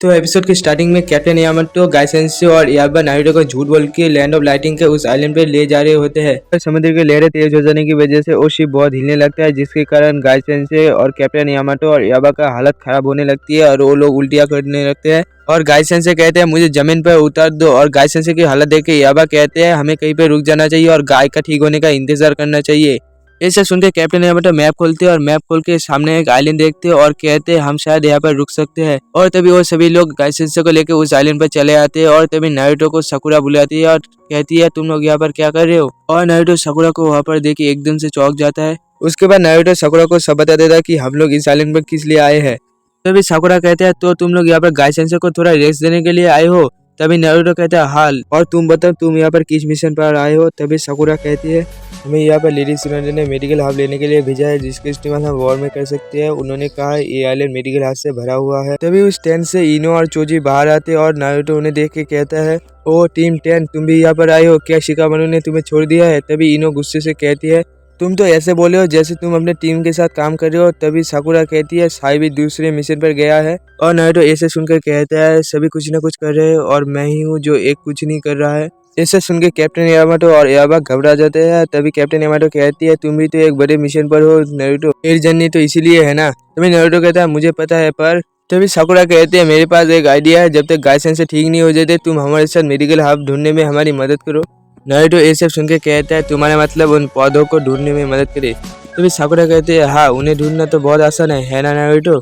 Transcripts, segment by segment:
तो एपिसोड की स्टार्टिंग में कैप्टन यामाटो गाइसेंसे और याबा नारुतो को झूठ बोल के लैंड ऑफ लाइटिंग के उस आइलैंड पे ले जा रहे होते हैं। तो समुद्र की लहरें तेज हो जाने की वजह से वो शिप बहुत हिलने लगता है, जिसके कारण गाइसेंसे और कैप्टन यामाटो और याबा का हालत खराब होने लगती है और वो लोग उल्टियां करने लगते हैं। और गाइसेंसे कहते हैं मुझे जमीन पर उतार दो, और गाइसेंसे की हालत देख के याबा कहते हैं हमें कहीं पे रुक जाना चाहिए और गाय का ठीक होने का इंतजार करना चाहिए। ऐसा सुनकर कैप्टन यामाटो मैप खोलते हैं और मैप खोल के सामने एक आइलैंड देखते हैं और कहते हैं हम शायद यहाँ पर रुक सकते हैं। और तभी वो सभी लोग गाइसेंसे को लेकर उस आइलैंड पर चले आते हैं। और तभी नारुतो को साकुरा बुलाती है और कहती है तुम लोग यहाँ पर क्या कर रहे हो। और नारुतो साकुरा को वहाँ पर देख एकदम से चौंक जाता है। उसके बाद नारुतो साकुरा को सब बता देता है कि हम लोग इस आइलैंड पर किस लिए आए हैं। तभी साकुरा कहते हैं तो तुम लोग यहाँ पर गाइसेंसे को थोड़ा रेस्ट देने के लिए आए हो। तभी नारुतो कहता है हाल, और तुम बताओ तुम यहाँ पर किस मिशन पर आए हो। तभी साकुरा कहती है हमें यहाँ पर लेडी सिनेंडर ने मेडिकल हब लेने के लिए भेजा है, जिसके इस्तेमाल हम वॉर में कर सकते हैं। उन्होंने कहा ये आइलैंड मेडिकल हब से भरा हुआ है। तभी उस टेंट से इनो और चोजी बाहर आते हैं और नारुतो उन्हें देख के कहता है ओ टीम 10 तुम भी यहाँ पर आए हो, क्या शिकामारू ने तुम्हें छोड़ दिया है। तभी इनो गुस्से से कहती है तुम तो ऐसे बोले हो जैसे तुम अपने टीम के साथ काम कर रहे हो। तभी साकुरा कहती है साई भी दूसरे मिशन पर गया है। और नारुतो ऐसे सुनकर कहता है सभी कुछ ना कुछ कर रहे हैं और मैं ही हूँ जो एक कुछ नहीं कर रहा है। ऐसे सुन के कैप्टन यामाटो और याबा घबरा जाते हैं। तभी कैप्टन यामाटो कहती है तुम भी तो एक बड़े मिशन पर हो नारुतो, मेरी जर्नी तो इसीलिए है ना। तभी नारुतो कहता है मुझे पता है, पर तभी साकुरा कहते हैं मेरे पास एक आइडिया है, जब तक गाइसेंसे ठीक नहीं हो जाते तुम हमारे साथ मेडिकल हब ढूंढने में हमारी मदद करो। नारुतो ये सब सुन के कहता है तुम्हारा मतलब उन पौधों को ढूंढने में मदद करे। तभी साकुरा कहते हैं हाँ उन्हें ढूंढना तो बहुत आसान है ना नारुतो।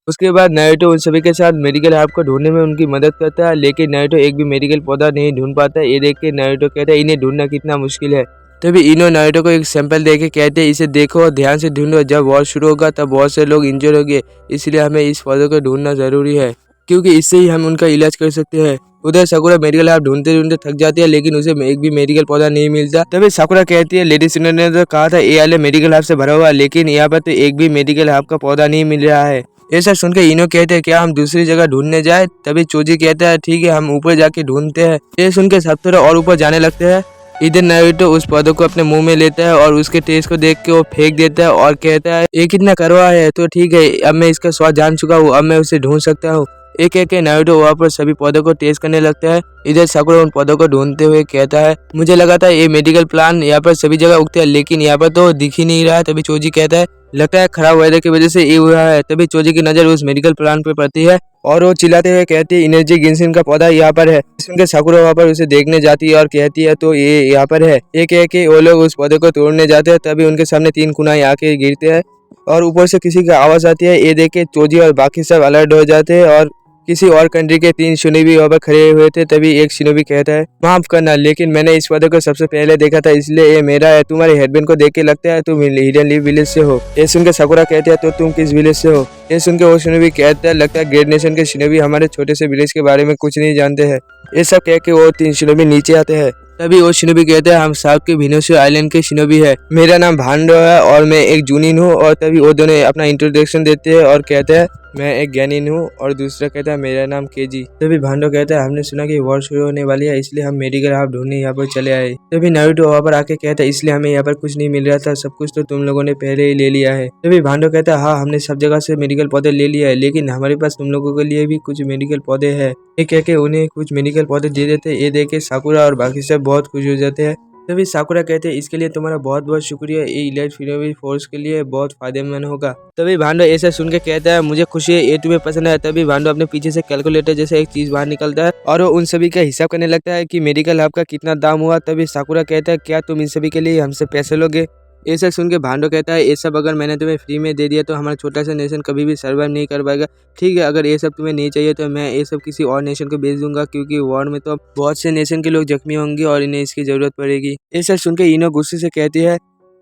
उसके बाद नारुतो उन सभी के साथ मेडिकल हब को ढूंढने में उनकी मदद करता है, लेकिन नारुतो एक भी मेडिकल पौधा नहीं ढूंढ पाता। ये देख के नारुतो कहता है इन्हें ढूंढना कितना मुश्किल है। तभी इनो नारुतो को एक सैंपल दे के कहते हैं इसे देखो और ध्यान से ढूंढो, जब वॉर शुरू होगा तब बहुत से लोग इंजर होंगे, इसलिए हमें इस पौधे को ढूंढना जरूरी है, क्योंकि इससे ही हम उनका इलाज कर सकते हैं। उधर साकुरा मेडिकल हब ढूंढते ढूंढते थक जाती है, लेकिन उसे एक भी मेडिकल पौधा नहीं मिलता। तभी साकुरा कहती है लेडी सिनर ने तो कहा था ये वाले मेडिकल हब से भरा हुआ, लेकिन यहाँ पर तो एक भी मेडिकल हब का पौधा नहीं मिल रहा है। ऐसा सुनकर इनो कहते हैं क्या हम दूसरी जगह ढूंढने जाए। तभी चोजी कहता है ठीक है हम ऊपर जाके ढूंढते हैं। ये सुनकर सब थोड़ा और ऊपर जाने लगते हैं। इधर नारुतो उस पौधे को अपने मुंह में लेता है और उसके टेस्ट को देख के वो फेंक देता है और कहता है ये कितना कड़वा है, तो ठीक है अब मैं इसका स्वाद जान चुका हूँ, अब मैं उसे ढूंढ सकता हूँ। एक एक नारुतो वहाँ पर सभी पौधों को टेस्ट करने लगता है। इधर साकुरा उन पौधों को ढूंढते हुए कहता है मुझे लगा था ये मेडिकल प्लांट यहाँ पर सभी जगह उगते हैं, लेकिन यहाँ पर तो दिख ही नहीं रहा है। तभी चोजी कहता है लगता है खराब वेदर की वजह से ये हुआ है। तभी चोजी की नजर उस मेडिकल प्लांट पर पड़ती है और वो चिल्लाते हुए कहती है एनर्जी गिंसिन का पौधा यहाँ पर है। सुनकर साकुरा वहाँ पर उसे देखने जाती है और कहती है तो ये यहाँ पर है। एक एक वो लोग उस पौधे को तोड़ने जाते हैं। तभी उनके सामने 3 कुनाई आके गिरते हैं और ऊपर से किसी की आवाज आती है। ये देख के चोजी और बाकी सब अलर्ट हो जाते हैं और किसी और कंट्री के 3 शिनोबी वहाँ पर खड़े हुए थे। तभी एक शिनोबी कहता है माफ करना, लेकिन मैंने इस पौधे को सबसे पहले देखा था, इसलिए ये मेरा है। तुम्हारे हेडबैंड को देख के लगता है तुम हिडन लीफ विलेज से हो। ये सुनकर साकुरा कहते हैं तो तुम किस विलेज से हो। ये सुनकर वो शिनोबी कहता है लगता है ग्रेट नेशन के शिनोबी हमारे छोटे से विलेज के बारे में कुछ नहीं जानते हैं। ये सब कह के वो 3 शिनोबी नीचे आते हैं। तभी वो शिनोबी कहते हैं हम साउथ के विनोसियो आइलैंड के शिनोबी है, मेरा नाम भांडो है और मैं एक जूनिन हूँ। और तभी वो दोनों अपना इंट्रोडक्शन देते हैं और कहते हैं मैं एक ज्ञानिन हूँ, और दूसरा कहता है मेरा नाम केजी। तभी भांडो कहता है हमने सुना कि वॉर शुरू होने वाली है, इसलिए हम मेडिकल हब ढूंढने यहाँ पर चले आए। तभी नारुतो वहाँ पर आके कहता है इसलिए हमें यहाँ पर कुछ नहीं मिल रहा था, सब कुछ तो तुम लोगों ने पहले ही ले लिया है। तभी भांडो कहता है हाँ हमने सब जगह से मेडिकल पौधे ले लिया है, लेकिन हमारे पास तुम लोगों के लिए भी कुछ मेडिकल पौधे है। ये कह के उन्हें कुछ मेडिकल पौधे दे देते। ये देख के साकुरा और बाकी सब बहुत खुश हो जाते हैं। तभी साकुरा कहते हैं इसके लिए तुम्हारा बहुत बहुत शुक्रिया, ये इलाइट फिनोबी फोर्स के लिए बहुत फायदेमंद होगा। तभी भांडो ऐसा सुन के कहता है मुझे खुशी है ये तुम्हें पसंद है। तभी भांडो अपने पीछे से कैलकुलेटर जैसे एक चीज बाहर निकलता है और वो उन सभी का हिसाब करने लगता है कि मेडिकल हब का कितना दाम हुआ। तभी साकुरा कहता है क्या तुम इन सभी के लिए हमसे पैसे लोगे। ये सब सुन के भांडो कहता है ये सब अगर मैंने तुम्हें फ्री में दे दिया तो हमारा छोटा सा नेशन कभी भी सर्वाइव नहीं कर पाएगा। ठीक है अगर ये सब तुम्हें नहीं चाहिए तो मैं ये सब किसी और नेशन को बेच दूंगा, क्योंकि वॉर में तो बहुत से नेशन के लोग जख्मी होंगे और इन्हें इसकी जरूरत पड़ेगी। ये सब सुन के इनो गुस्से से कहती है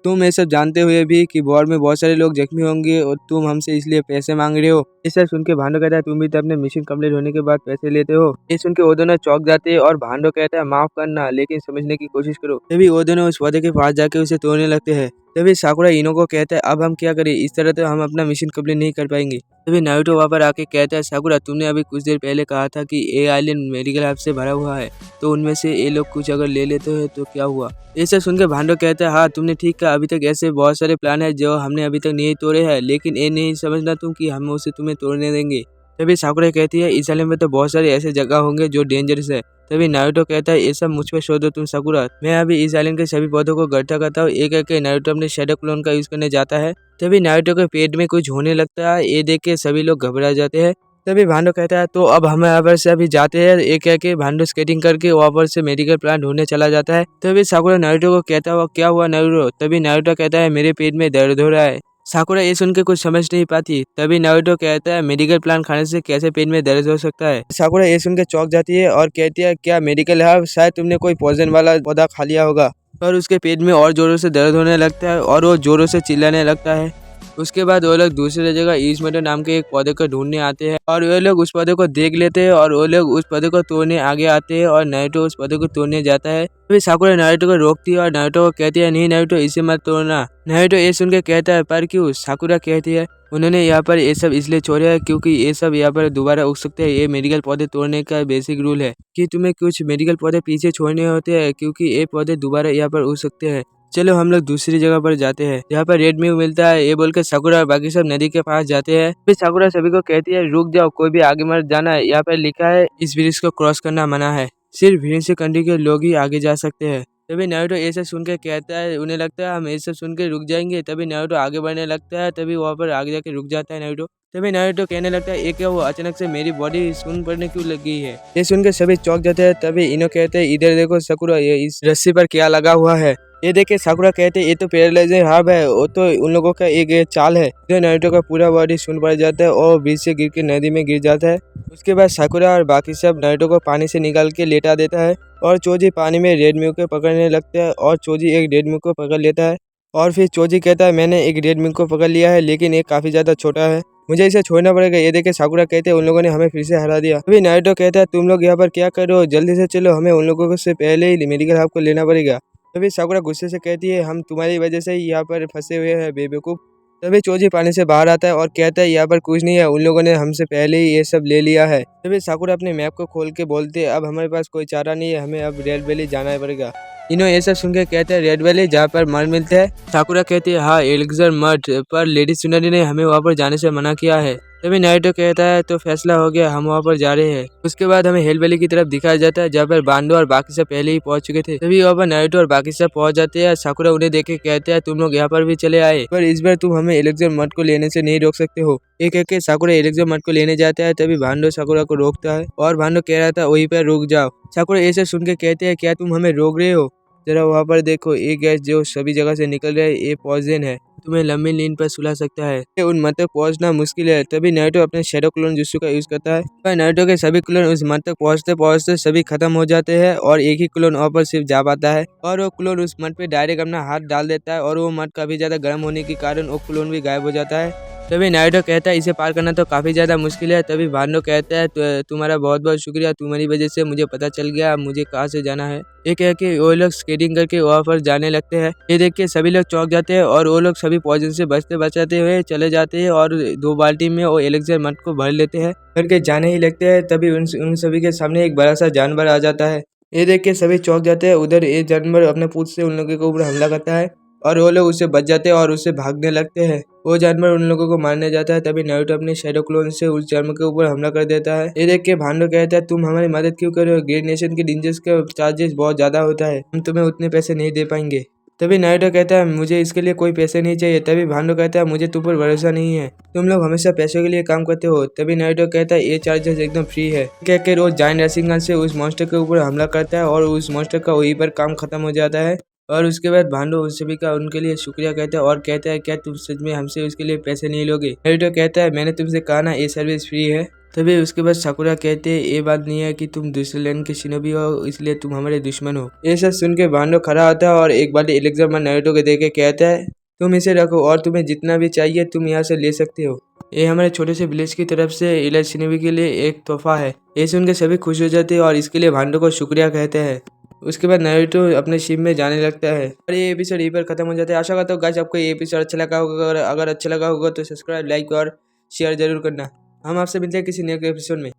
तुम ये सब जानते हुए भी कि वॉर में बहुत सारे लोग जख्मी होंगे और तुम हमसे इसलिए पैसे मांग रहे हो। ये सब सुन के भांडो कहता है तुम भी तो अपने मिशन कंप्लीट होने के बाद पैसे लेते हो। ये सुन के वो दोनों चौंक जाते हैं और भांडो कहता है माफ करना, लेकिन समझने की कोशिश करो। तभी वो दोनों उस पौधे के पास जाके उसे तोड़ने लगते हैं। तभी साकुरा इनो को कहता है अब हम क्या करें, इस तरह तो हम अपना मिशन कंप्लीट नहीं कर पाएंगे। तभी नारुतो वहाँ पर आके कहता है साकुरा तुमने अभी कुछ देर पहले कहा था कि ये आइलैंड मेडिकल हब से भरा हुआ है, तो उनमें से ये लोग कुछ अगर ले लेते हैं तो क्या हुआ। ऐसा सुनकर भांडो कहता है हाँ तुमने ठीक कहा, अभी तक ऐसे बहुत सारे प्लान है जो हमने अभी तक नहीं तोड़े हैं, लेकिन ये नहीं समझना तुम कि हम उसे तुम्हें तोड़ने देंगे। तभी साकुरा कहती है इस आइलैंड में तो बहुत सारी ऐसी जगह होंगे जो डेंजरस है। तभी नारुतो कहता है ये सब मुझ पे छोड़ दो तुम साकुरा, मैं अभी इस आइलैंड के सभी पौधों को इकट्ठा करता हूँ। एक एक नारुतो अपने शैडो क्लोन का यूज करने जाता है। तभी नारुतो के पेट में कुछ होने लगता है, ये देख के सभी लोग घबरा जाते हैं। तभी भांडो कहता है तो अब हम यहाँ पर से अभी जाते हैं। एक एक भांडो स्केटिंग करके वहाँ पर से मेडिकल प्लांट ढूंढने चला जाता है। तभी साकुरा नारुतो को कहता हुआ क्या हुआ नारुतो? तभी नारुतो कहता है मेरे पेट में दर्द हो रहा है। साकुरा ये सुन के कुछ समझ नहीं पाती। तभी नारुतो कहता है मेडिकल प्लांट खाने से कैसे पेट में दर्द हो सकता है। साकुरा ये सुन के चौंक जाती है और कहती है क्या मेडिकल है, शायद तुमने कोई पॉइजन वाला पौधा खा लिया होगा। और उसके पेट में और जोरों से दर्द होने लगता है और वो जोरों से चिल्लाने लगता है। उसके बाद वो लोग दूसरी जगह ईस्ट मेडो नाम के एक पौधे को ढूंढने आते हैं और वो लोग उस पौधे को देख लेते हैं और वो लोग उस पौधे को तोड़ने आगे आते हैं और नारुतो उस पौधे को तोड़ने जाता है। तभी साकुरा नारुतो को रोकती है और नारुतो को कहती है नहीं नारुतो इसे मत तोड़ना। नारुतो ये सुन के कहता है पर क्यों? साकुरा कहती है उन्होंने यहाँ पर ये सब इसलिए छोड़ा है क्योंकि ये सब यहाँ पर दोबारा उग सकते हैं। ये मेडिकल पौधे तोड़ने का बेसिक रूल है कि तुम्हें कुछ मेडिकल पौधे पीछे छोड़ने होते हैं क्योंकि ये पौधे दोबारा यहाँ पर उग सकते हैं। चलो हम लोग दूसरी जगह पर जाते हैं जहाँ पर रेड म्यू मिलता है। ये बोलकर साकुरा और बाकी सब नदी के पास जाते हैं। फिर साकुरा सभी को कहती है रुक जाओ, कोई भी आगे मत जाना है, यहाँ पर लिखा है इस ब्रिज को क्रॉस करना मना है, सिर्फ हिंस कंट्री के लोग ही आगे जा सकते हैं। तभी नारुतो ये सब सुन के कहता है, उन्हें लगता है हम ये सब सुन के रुक जाएंगे। तभी नारुतो आगे बढ़ने लगता है, तभी वहाँ पर आगे जाके रुक जाता है नारुतो। तभी नारुतो कहने लगता है ये क्या हुआ, अचानक से मेरी बॉडी सुन पड़ने क्यों लगी है। ये सुन के सभी चौंक जाते हैं। तभी इनो कहते हैं इधर देखो साकुरा, ये इस रस्सी पर क्या लगा हुआ है। ये देखे साकुरा कहते हैं ये तो पैरालाइजिंग हर्ब है, वो तो उन लोगों का एक ये चाल है। जो नारुतो का पूरा बॉडी सुन पड़ जाता है और बीच से गिर के नदी में गिर जाता है। उसके बाद साकुरा और बाकी सब नारुतो को पानी से निकाल के लेटा देता है और चोजी पानी में रेड म्यू को पकड़ने लगता है और चोजी एक रेड म्यू को पकड़ लेता है। और फिर चोजी कहता है मैंने एक रेड म्यू को पकड़ लिया है लेकिन ये काफी ज्यादा छोटा है, मुझे इसे छोड़ना पड़ेगा। ये देखे साकुरा कहते हैं उन लोगों ने हमें फिर से हरा दिया। अभी नारुतो कहता है तुम लोग यहाँ पर क्या कर रहे हो, जल्दी से चलो, हमें उन लोगों से पहले ही मेडिकल हब को लेना पड़ेगा। तभी साकुरा गुस्से से कहती है हम तुम्हारी वजह से ही यहाँ पर फंसे हुए हैं बेवकूफ। तभी चोजी पानी से बाहर आता है और कहता है यहाँ पर कुछ नहीं है, उन लोगों ने हमसे पहले ही ये सब ले लिया है। तभी साकुरा अपने मैप को खोल के बोलते हैं अब हमारे पास कोई चारा नहीं है, हमें अब रेड वैली जाना पड़ेगा। इन्हों ये सब सुन के कहते हैं रेड वैली जहाँ पर मड मिलते हैं। साकुरा कहती है हाँ एलिक्सर मड, पर लेडी सुनरी ने हमें वहाँ पर जाने से मना किया है। तभी नारुतो कहता है तो फैसला हो गया, हम वहाँ पर जा रहे हैं। उसके बाद हमें हेल वैली की तरफ दिखाया जाता है जहाँ पर बांडो और बाकी सब पहले ही पहुंच चुके थे। तभी वहाँ पर नारुतो और बाकी सब पहुंच जाते हैं। साकुरा उन्हें देख के कहते हैं तुम लोग यहाँ पर भी चले आए, पर इस बार तुम हमें एलिक्सर मड को लेने से नहीं रोक सकते हो। एक एक साकुरा एलिक्सर मड को लेने जाता है। तभी भांडो साकुरा को रोकता है और भांडो कह रहा था वहीं पर रुक जाओ। साकुरा ये सब सुन के कहते हैं क्या तुम हमें रोक रहे हो, जरा वहाँ पर देखो, ये गैस जो सभी जगह से निकल रहा है ये पॉइजन है, तुम्हें लंबी नींद पर सुला सकता है, ये उन मद तक पहुंचना मुश्किल है। तभी नारुतो अपने शैडो क्लोन जुत्सु का यूज करता है पर नारुतो के सभी क्लोन उस मद तक पहुंचते पहुंचते सभी खत्म हो जाते हैं और एक ही क्लोन वहाँ पर सिर्फ जा पाता है और वो क्लोन उस मद पे डायरेक्ट अपना हाथ डाल देता है और वो मद काफी ज्यादा गर्म होने के कारण वो क्लोन भी गायब हो जाता है। तभी नारुतो कहता है इसे पार करना तो काफी ज्यादा मुश्किल है। तभी भांडो कहता है तुम्हारा बहुत बहुत शुक्रिया, तुम्हारी वजह से मुझे पता चल गया मुझे कहाँ से जाना है। ये कह के वो लोग स्केटिंग करके वहाँ पर जाने लगते हैं। ये देख के सभी लोग चौंक जाते हैं और वो लोग सभी पॉइजन से बचते बचाते हुए चले जाते हैं और 2 बाल्टी में वो एलिक्सर मड को भर लेते हैं। करके जाने ही लगते हैं। तभी उन सभी के सामने एक बड़ा सा जानवर आ जाता है। ये देख के सभी चौंक जाते हैं। उधर ये जानवर अपने पूंछ से उन लोगों के ऊपर हमला करता है और वो लोग उससे बच जाते हैं और उससे भागने लगते हैं। वो जानवर उन लोगों को मारने जाता है। तभी नारुतो अपने शैडो क्लोन से उस जानवर के ऊपर हमला कर देता है। ये देख के भांडो कहता है तुम हमारी मदद क्यों कर रहे हो, ग्रेट नेशन के डेंजर्स का चार्जेस बहुत ज्यादा होता है, हम तुम्हें उतने पैसे नहीं दे पाएंगे। तभी नारुतो कहता है मुझे इसके लिए कोई पैसे नहीं चाहिए। तभी भांडो कहता है मुझे तुम पर भरोसा नहीं है, तुम लोग हमेशा पैसों के लिए काम करते हो। तभी नारुतो कहता है ये चार्जेस एकदम फ्री है। कह के रोज जायंट रेसिंगन से उस मॉन्स्टर के ऊपर हमला करता है और उस मॉन्स्टर का वहीं पर काम खत्म हो जाता है। और उसके बाद भांडो उन सभी का उनके लिए शुक्रिया कहता है और कहता है क्या तुम सच में हमसे उसके लिए पैसे नहीं लोगे। नारुतो कहता है मैंने तुमसे कहा ना ये सर्विस फ्री है। तभी उसके बाद साकुरा कहते हैं ये बात नहीं है कि तुम दूसरे लैंड के शिनोबी हो इसलिए तुम हमारे दुश्मन हो। ये सब सुन के भांडो खड़ा होता है और एक बार एलिक्सर मड नारुतो को दे के कहता है तुम इसे रखो और तुम्हें जितना भी चाहिए तुम यहाँ से ले सकते हो, ये हमारे छोटे से विलेज की तरफ से इलाज शिनोबी के लिए एक तोहफा है। ये सुन के सभी खुश हो जाते हैं और इसके लिए भांडो को शुक्रिया कहते हैं। उसके बाद नारुतो अपने शिप में जाने लगता है और ये एपिसोड यहीं पर खत्म हो जाता है। आशा करता हूँ गाइस आपको ये एपिसोड अच्छा लगा होगा, अगर अच्छा लगा होगा तो सब्सक्राइब, लाइक और शेयर जरूर करना। हम आपसे मिलते हैं किसी नए एपिसोड में।